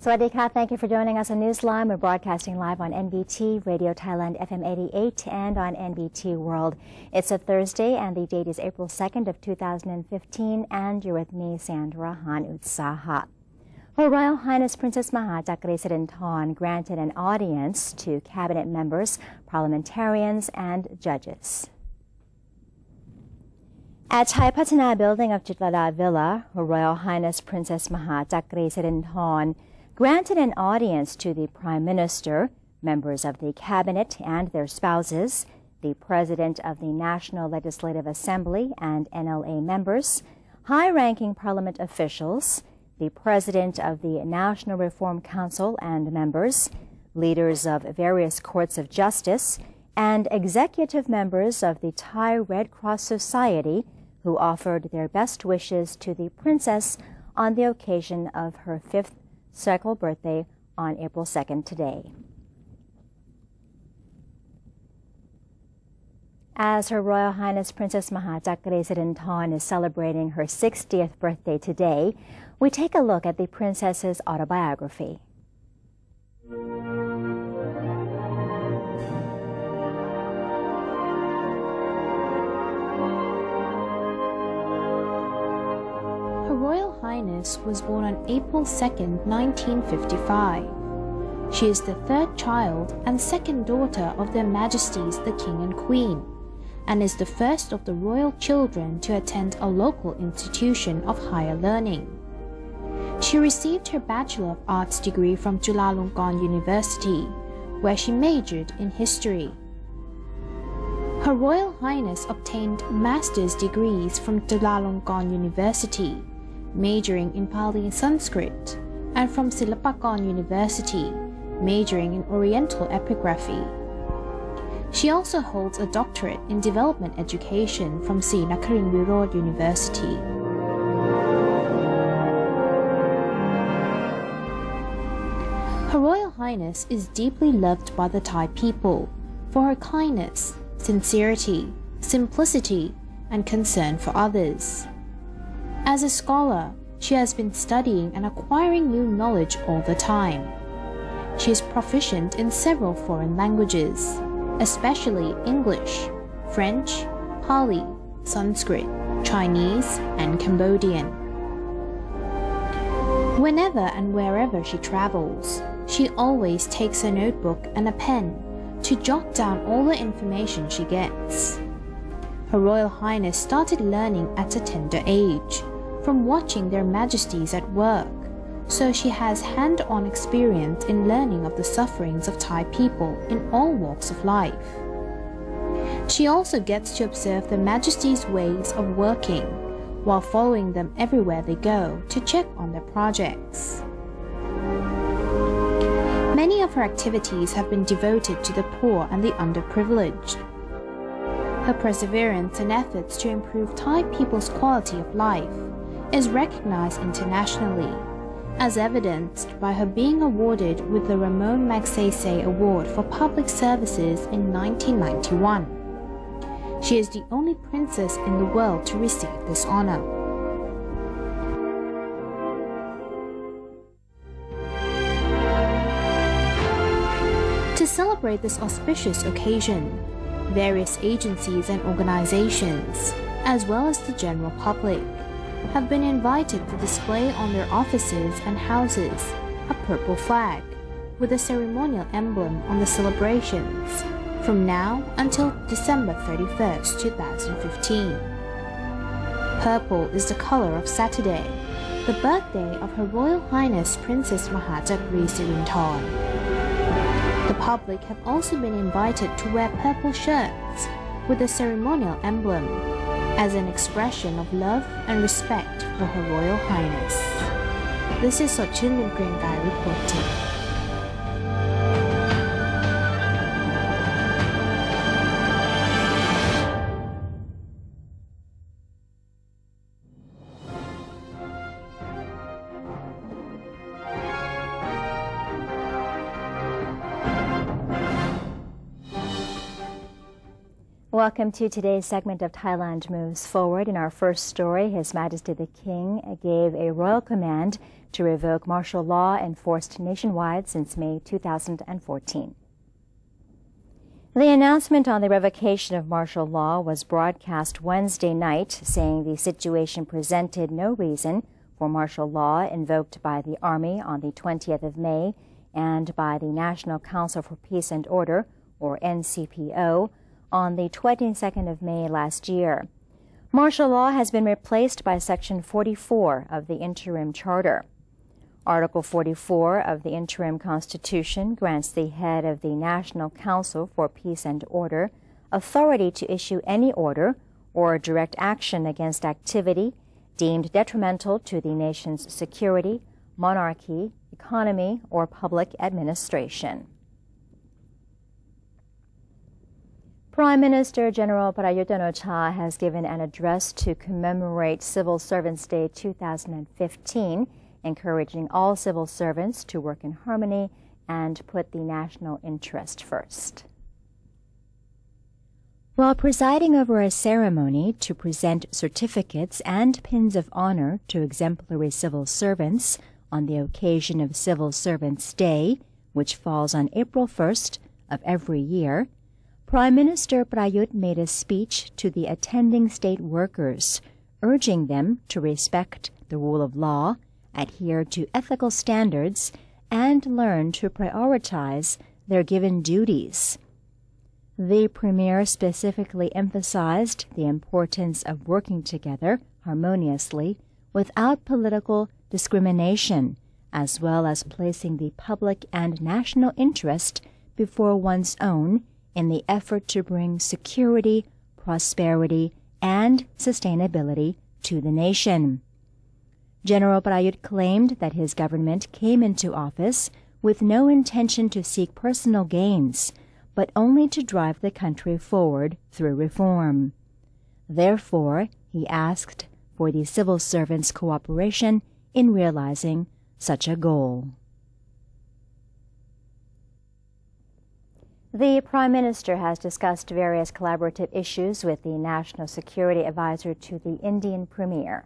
Swadika, thank you for joining us on Newsline. We're broadcasting live on NBT, Radio Thailand FM 88, and on NBT World. It's a Thursday, and the date is April 2nd of 2015, and you're with me, Sandra Han Utsaha. Her Royal Highness Princess Mahajakri Sirinthorn granted an audience to cabinet members, parliamentarians, and judges. At Thai Patana building of Chitlada Villa, Her Royal Highness Princess Mahajakri Sirinthorn granted an audience to the Prime Minister, members of the Cabinet and their spouses, the President of the National Legislative Assembly and NLA members, high-ranking Parliament officials, the President of the National Reform Council and members, leaders of various courts of justice, and executive members of the Thai Red Cross Society who offered their best wishes to the Princess on the occasion of her 5th circle birthday on April 2nd today. As Her Royal Highness Princess Mahajakri Sirinthorn is celebrating her 60th birthday today, we take a look at the Princess's autobiography. Her Royal Highness was born on April 2nd, 1955. She is the third child and second daughter of Their Majesties the King and Queen, and is the first of the royal children to attend a local institution of higher learning. She received her Bachelor of Arts degree from Chulalongkorn University, where she majored in history. Her Royal Highness obtained master's degrees from Chulalongkorn University, majoring in Pali and Sanskrit, and from Silpakorn University, majoring in Oriental Epigraphy. She also holds a doctorate in development education from Srinakarin Virod University. Her Royal Highness is deeply loved by the Thai people for her kindness, sincerity, simplicity, and concern for others. As a scholar, she has been studying and acquiring new knowledge all the time. She is proficient in several foreign languages, especially English, French, Pali, Sanskrit, Chinese, and Cambodian. Whenever and wherever she travels, she always takes a notebook and a pen to jot down all the information she gets. Her Royal Highness started learning at a tender age, from watching Their Majesties at work, so she has hand-on experience in learning of the sufferings of Thai people in all walks of life. She also gets to observe Their Majesties' ways of working, while following them everywhere they go to check on their projects. Many of her activities have been devoted to the poor and the underprivileged. Her perseverance and efforts to improve Thai people's quality of life is recognized internationally, as evidenced by her being awarded with the Ramon Magsaysay Award for Public Services in 1991. She is the only princess in the world to receive this honor. To celebrate this auspicious occasion, various agencies and organizations, as well as the general public, have been invited to display on their offices and houses a purple flag with a ceremonial emblem on the celebrations from now until December 31st, 2015. Purple is the color of Saturday, the birthday of Her Royal Highness Princess Mahajakri Sirinthorn. The public have also been invited to wear purple shirts with a ceremonial emblem as an expression of love and respect for Her Royal Highness. This is Sotchun Limgrengai reporting. Welcome to today's segment of Thailand Moves Forward. In our first story, His Majesty the King gave a royal command to revoke martial law enforced nationwide since May 2014. The announcement on the revocation of martial law was broadcast Wednesday night, saying the situation presented no reason for martial law invoked by the Army on the 20th of May and by the National Council for Peace and Order, or NCPO, on the 22nd of May last year. Martial law has been replaced by Section 44 of the Interim Charter. Article 44 of the Interim Constitution grants the head of the National Council for Peace and Order authority to issue any order or direct action against activity deemed detrimental to the nation's security, monarchy, economy, or public administration. Prime Minister General Prayut Chan-o-cha has given an address to commemorate Civil Servants Day 2015, encouraging all civil servants to work in harmony and put the national interest first. While presiding over a ceremony to present certificates and pins of honor to exemplary civil servants on the occasion of Civil Servants Day, which falls on April 1st of every year, Prime Minister Prayut made a speech to the attending state workers, urging them to respect the rule of law, adhere to ethical standards, and learn to prioritize their given duties. The Premier specifically emphasized the importance of working together harmoniously without political discrimination, as well as placing the public and national interest before one's own in the effort to bring security, prosperity, and sustainability to the nation. General Prayut claimed that his government came into office with no intention to seek personal gains, but only to drive the country forward through reform. Therefore, he asked for the civil servants' cooperation in realizing such a goal. The Prime Minister has discussed various collaborative issues with the National Security Advisor to the Indian Premier.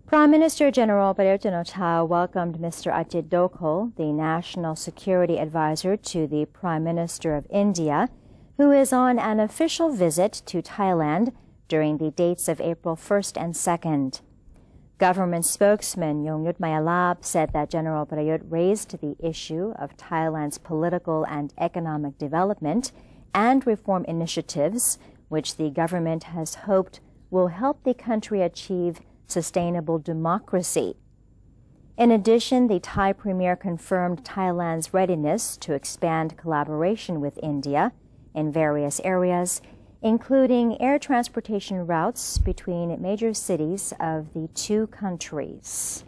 Prime Minister General Prayut Chan-o-cha welcomed Mr. Ajit Dokhal, the National Security Advisor to the Prime Minister of India, who is on an official visit to Thailand during the dates of April 1st and 2nd. Government spokesman Yongnuch Mayalab said that General Prayut raised the issue of Thailand's political and economic development and reform initiatives, which the government has hoped will help the country achieve sustainable democracy. In addition, the Thai Premier confirmed Thailand's readiness to expand collaboration with India in various areas, including air transportation routes between major cities of the two countries.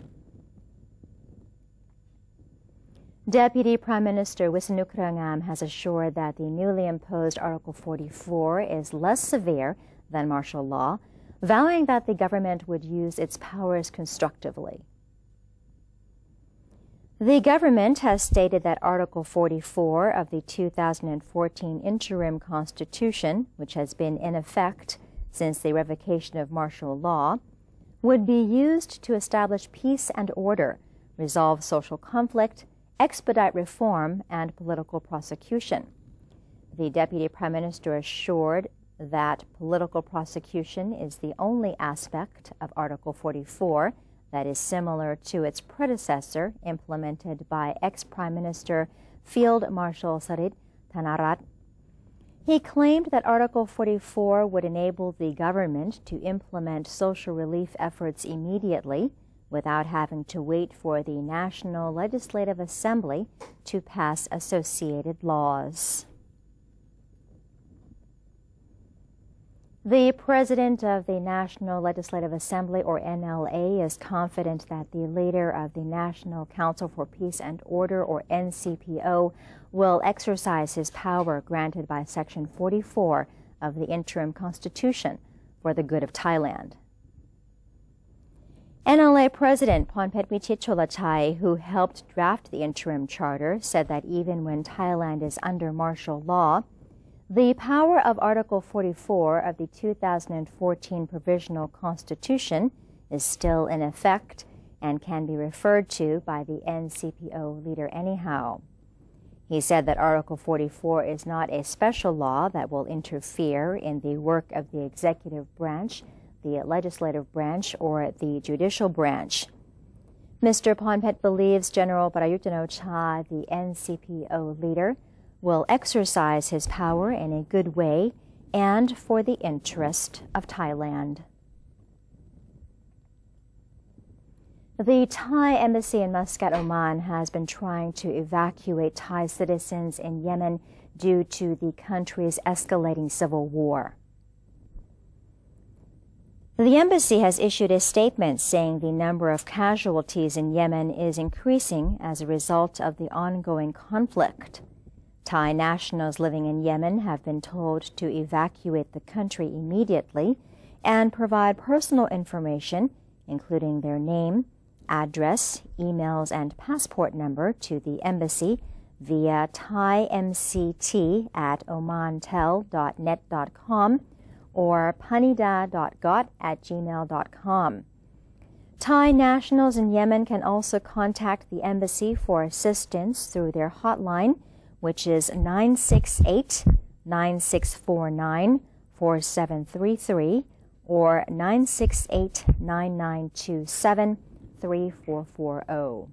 Deputy Prime Minister Wisnu Krangam has assured that the newly imposed Article 44 is less severe than martial law, vowing that the government would use its powers constructively. The government has stated that Article 44 of the 2014 Interim Constitution, which has been in effect since the revocation of martial law, would be used to establish peace and order, resolve social conflict, expedite reform, and political prosecution. The Deputy Prime Minister assured that political prosecution is the only aspect of Article 44 that is similar to its predecessor implemented by ex-Prime Minister Field Marshal Sarit Thanarat. He claimed that Article 44 would enable the government to implement social relief efforts immediately without having to wait for the National Legislative Assembly to pass associated laws. The President of the National Legislative Assembly, or NLA, is confident that the leader of the National Council for Peace and Order, or NCPO, will exercise his power granted by Section 44 of the Interim Constitution for the good of Thailand. NLA President Phonphet Vichit Cholachai, who helped draft the interim charter, said that even when Thailand is under martial law, The power of Article 44 of the 2014 Provisional Constitution is still in effect and can be referred to by the NCPO leader anyhow. He said that Article 44 is not a special law that will interfere in the work of the executive branch, the legislative branch, or the judicial branch. Mr. Ponpet believes General Prayut Chan-o-cha, the NCPO leader, will exercise his power in a good way and for the interest of Thailand. The Thai embassy in Muscat, Oman has been trying to evacuate Thai citizens in Yemen due to the country's escalating civil war. The embassy has issued a statement saying the number of casualties in Yemen is increasing as a result of the ongoing conflict. Thai nationals living in Yemen have been told to evacuate the country immediately and provide personal information, including their name, address, emails, and passport number to the embassy via thaimct@omantel.net.com or panida.got@gmail.com. Thai nationals in Yemen can also contact the embassy for assistance through their hotline, which is 968-9649-4733 or 968-9927-3440.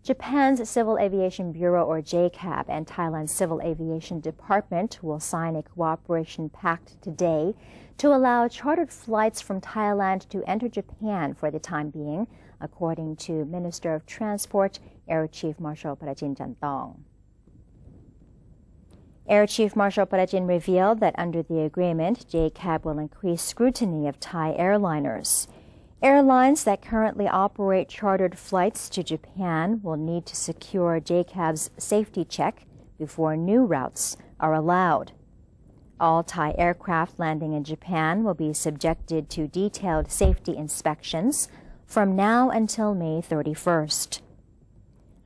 Japan's Civil Aviation Bureau, or JCAB, and Thailand's Civil Aviation Department will sign a cooperation pact today to allow chartered flights from Thailand to enter Japan for the time being, according to Minister of Transport, Air Chief Marshal Prajin Chantong. Air Chief Marshal Prajin revealed that under the agreement, JCAB will increase scrutiny of Thai airliners. Airlines that currently operate chartered flights to Japan will need to secure JCAB's safety check before new routes are allowed. All Thai aircraft landing in Japan will be subjected to detailed safety inspections from now until May 31st.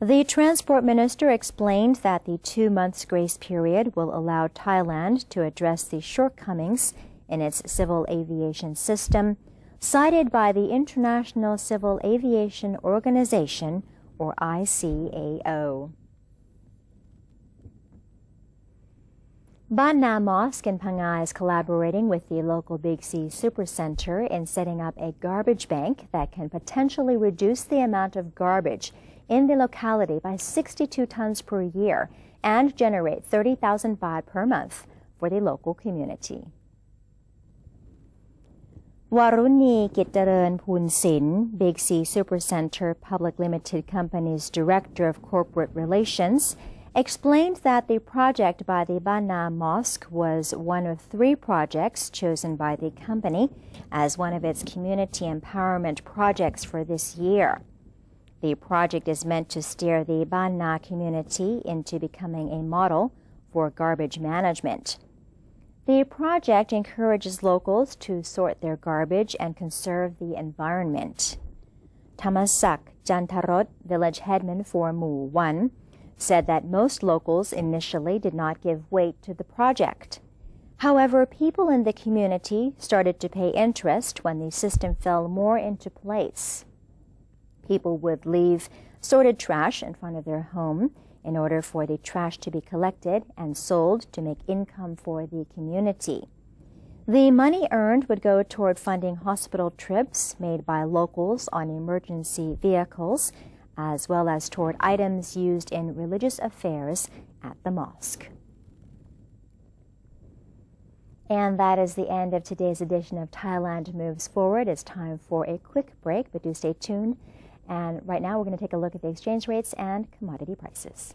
The Transport Minister explained that the 2-month grace period will allow Thailand to address the shortcomings in its civil aviation system, cited by the International Civil Aviation Organization, or ICAO. Ban Na Mosque in Pangai is collaborating with the local Big C Supercenter in setting up a garbage bank that can potentially reduce the amount of garbage in the locality by 62 tons per year and generate 30,000 baht per month for the local community. Waruni Kitjaran Punsin, Big C Supercenter Public Limited Company's Director of Corporate Relations, explained that the project by the Ban Na Mosque was one of 3 projects chosen by the company as one of its community empowerment projects for this year. The project is meant to steer the Ban Na community into becoming a model for garbage management. The project encourages locals to sort their garbage and conserve the environment. Thamasak Jantarot, village headman for Mu 1, said that most locals initially did not give weight to the project. However, people in the community started to pay interest when the system fell more into place. People would leave sorted trash in front of their home in order for the trash to be collected and sold to make income for the community. The money earned would go toward funding hospital trips made by locals on emergency vehicles, as well as toward items used in religious affairs at the mosque. And that is the end of today's edition of Thailand Moves Forward. It's time for a quick break, but do stay tuned. And right now we're going to take a look at the exchange rates and commodity prices.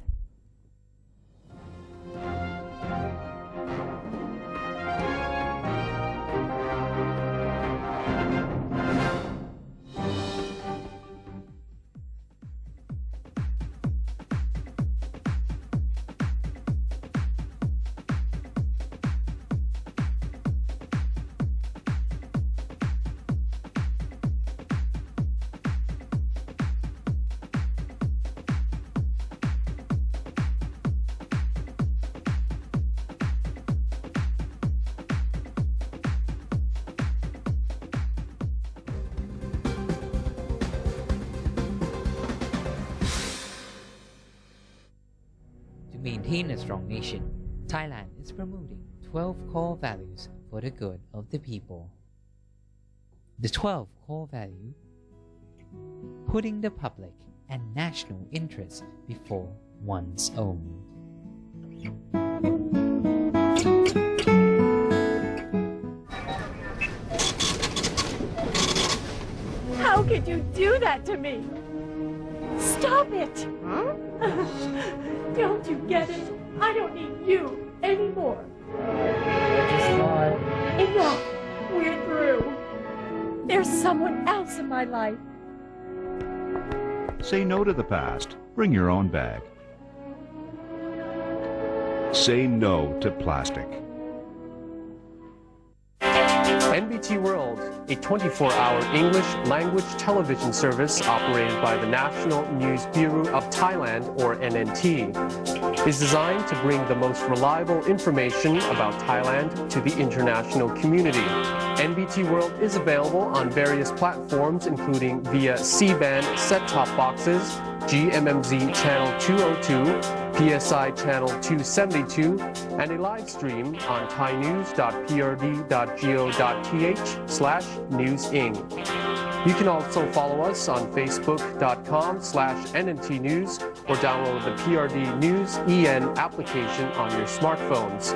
To maintain a strong nation, Thailand is promoting 12 core values for the good of the people. The 12 core values: putting the public and national interests before one's own. How could you do that to me? Stop it! Huh? Don't you get it? I don't need you anymore. Enough! We're through. There's someone else in my life. Say no to the past. Bring your own bag. Say no to plastic. NBT World, a 24-hour English language television service operated by the National News Bureau of Thailand, or NNT, is designed to bring the most reliable information about Thailand to the international community. NBT World is available on various platforms, including via C-band set-top boxes, GMMZ Channel 202, PSI Channel 272, and a live stream on thainews.prd.go.th/newsing. You can also follow us on facebook.com/NNT News or download the PRD News EN application on your smartphones.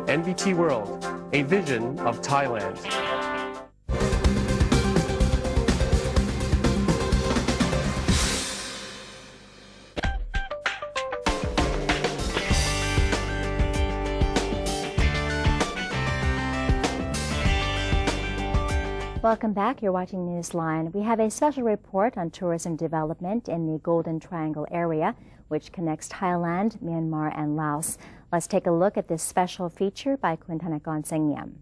NBT World, a vision of Thailand. Welcome back. You're watching Newsline. We have a special report on tourism development in the Golden Triangle area, which connects Thailand, Myanmar, and Laos. Let's take a look at this special feature by Kunthanakon Sengyam.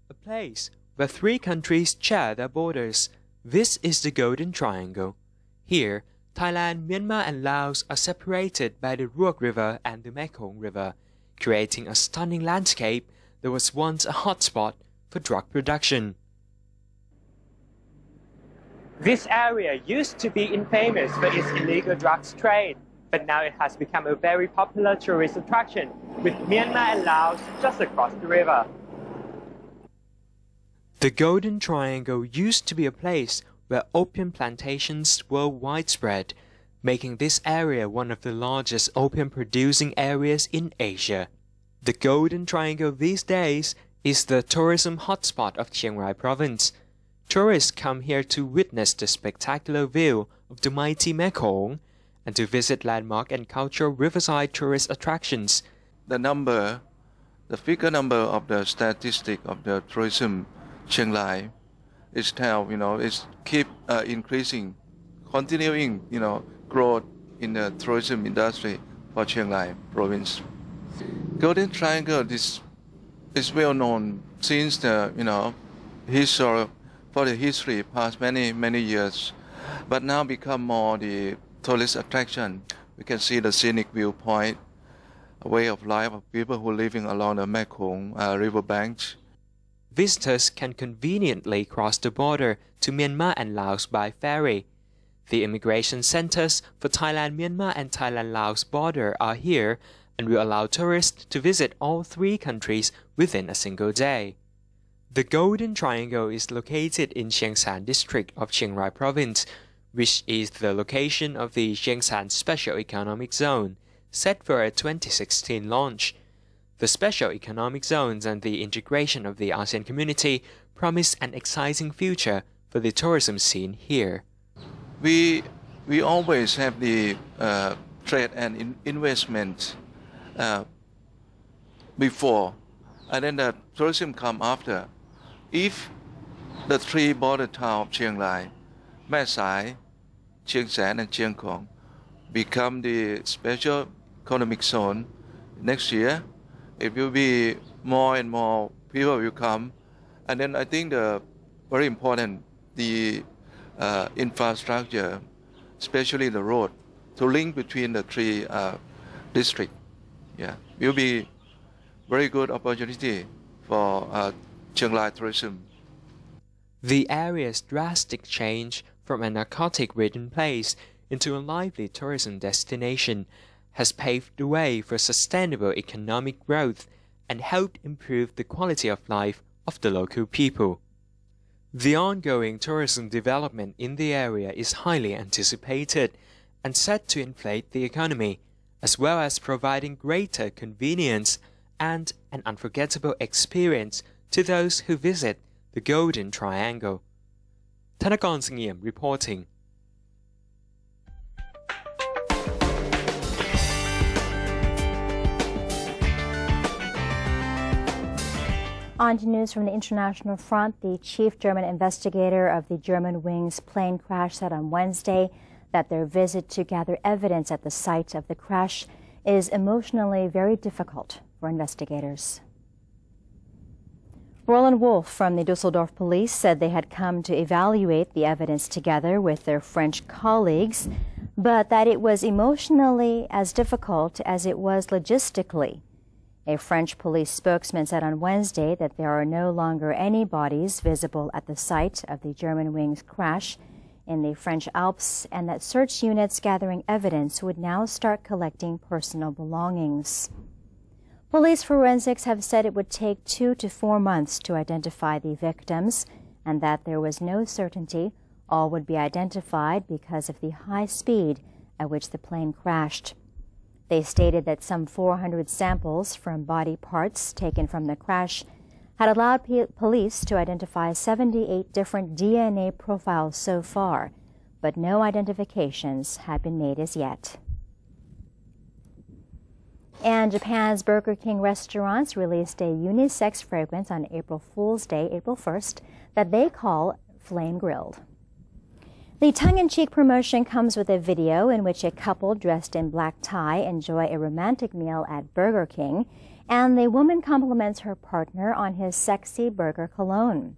A place where three countries share their borders. This is the Golden Triangle. Here, Thailand, Myanmar, and Laos are separated by the Ruok River and the Mekong River, creating a stunning landscape that was once a hotspot for drug production. This area used to be infamous for its illegal drugs trade, but now it has become a very popular tourist attraction, with Myanmar and Laos just across the river. The Golden Triangle used to be a place where opium plantations were widespread, making this area one of the largest opium-producing areas in Asia. The Golden Triangle these days is the tourism hotspot of Chiang Rai province. Tourists come here to witness the spectacular view of the mighty Mekong and to visit landmark and cultural riverside tourist attractions. The figure number of the statistic of the tourism Chiang Rai is now, is keep increasing, continuing, growth in the tourism industry for Chiang Rai province. Golden Triangle is well known since the history past many years, but now become more the tourist attraction. We can see the scenic viewpoint, a way of life of people who are living along the Mekong river banks. Visitors can conveniently cross the border to Myanmar and Laos by ferry. The immigration centers for Thailand, Myanmar, and Thailand-Laos border are here and will allow tourists to visit all three countries within a single day. The Golden Triangle is located in Chiang Saen district of Chiang Rai province, which is the location of the Chiang Saen Special Economic Zone, set for a 2016 launch. The Special Economic Zones and the integration of the ASEAN community promise an exciting future for the tourism scene here. We always have the trade and investment before, and then the tourism come after. If the three border towns of Chiang Rai, Mae Sai, Chiang Saen, and Chiang Khong become the special economic zone next year, it will be more and more people will come, and then I think the very important the infrastructure, especially the road, to link between the three districts. Will be very good opportunity for Chiang Rai tourism. The area's drastic change from a narcotic-ridden place into a lively tourism destination has paved the way for sustainable economic growth and helped improve the quality of life of the local people. The ongoing tourism development in the area is highly anticipated and set to inflate the economy, as well as providing greater convenience and an unforgettable experience to those who visit the Golden Triangle. Thanakorn Singiem reporting. On to news from the international front. The chief German investigator of the Germanwings plane crash said on Wednesday that their visit to gather evidence at the site of the crash is emotionally very difficult for investigators. Roland Wolf from the Dusseldorf police said they had come to evaluate the evidence together with their French colleagues, but that it was emotionally as difficult as it was logistically. A French police spokesman said on Wednesday that there are no longer any bodies visible at the site of the Germanwings crash in the French Alps, and that search units gathering evidence would now start collecting personal belongings. Police forensics have said it would take 2 to 4 months to identify the victims, and that there was no certainty all would be identified because of the high speed at which the plane crashed. They stated that some 400 samples from body parts taken from the crash had allowed police to identify 78 different DNA profiles so far, but no identifications had been made as yet. And Japan's Burger King restaurants released a unisex fragrance on April Fool's Day, April 1st, that they call Flame Grilled. The tongue-in-cheek promotion comes with a video in which a couple dressed in black tie enjoy a romantic meal at Burger King, and the woman compliments her partner on his sexy burger cologne.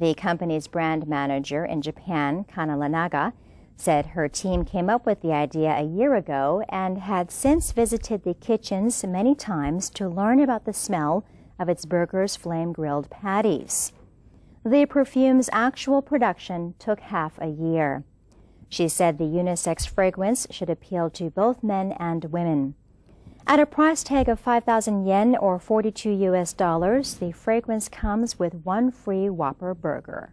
The company's brand manager in Japan, Kana Lanaga, said her team came up with the idea a year ago and had since visited the kitchens many times to learn about the smell of its burger's flame-grilled patties. The perfume's actual production took half a year. She said the unisex fragrance should appeal to both men and women. At a price tag of 5,000 yen or $42 US, the fragrance comes with 1 free Whopper burger.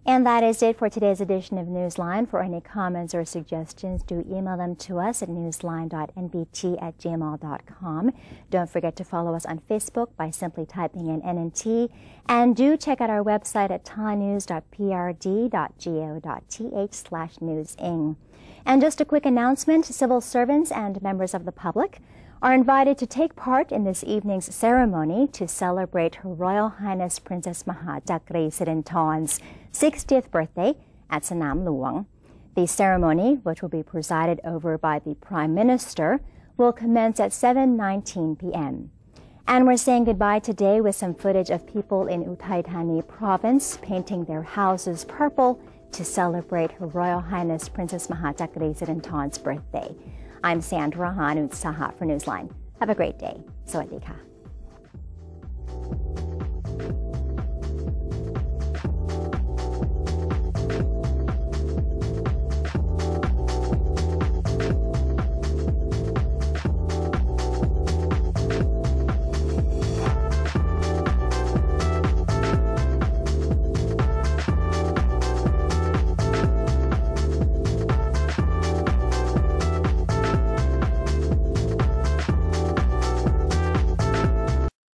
And that is it for today's edition of Newsline. For any comments or suggestions, do email them to us at newsline.nbt@gmail.com. Don't forget to follow us on Facebook by simply typing in NNT. And do check out our website at tanews.prd.go.th/newsing. And just a quick announcement, civil servants and members of the public are invited to take part in this evening's ceremony to celebrate Her Royal Highness Princess Maha Chakrey Sirinthorn's 60th birthday at Sanam Luang. The ceremony, which will be presided over by the Prime Minister, will commence at 7:19 p.m. And we're saying goodbye today with some footage of people in Uthai Thani province painting their houses purple to celebrate Her Royal Highness Princess Maha Chakrey Sirinthorn's birthday. I'm Sandra Han Utsaha for Newsline. Have a great day. Sawadee ka.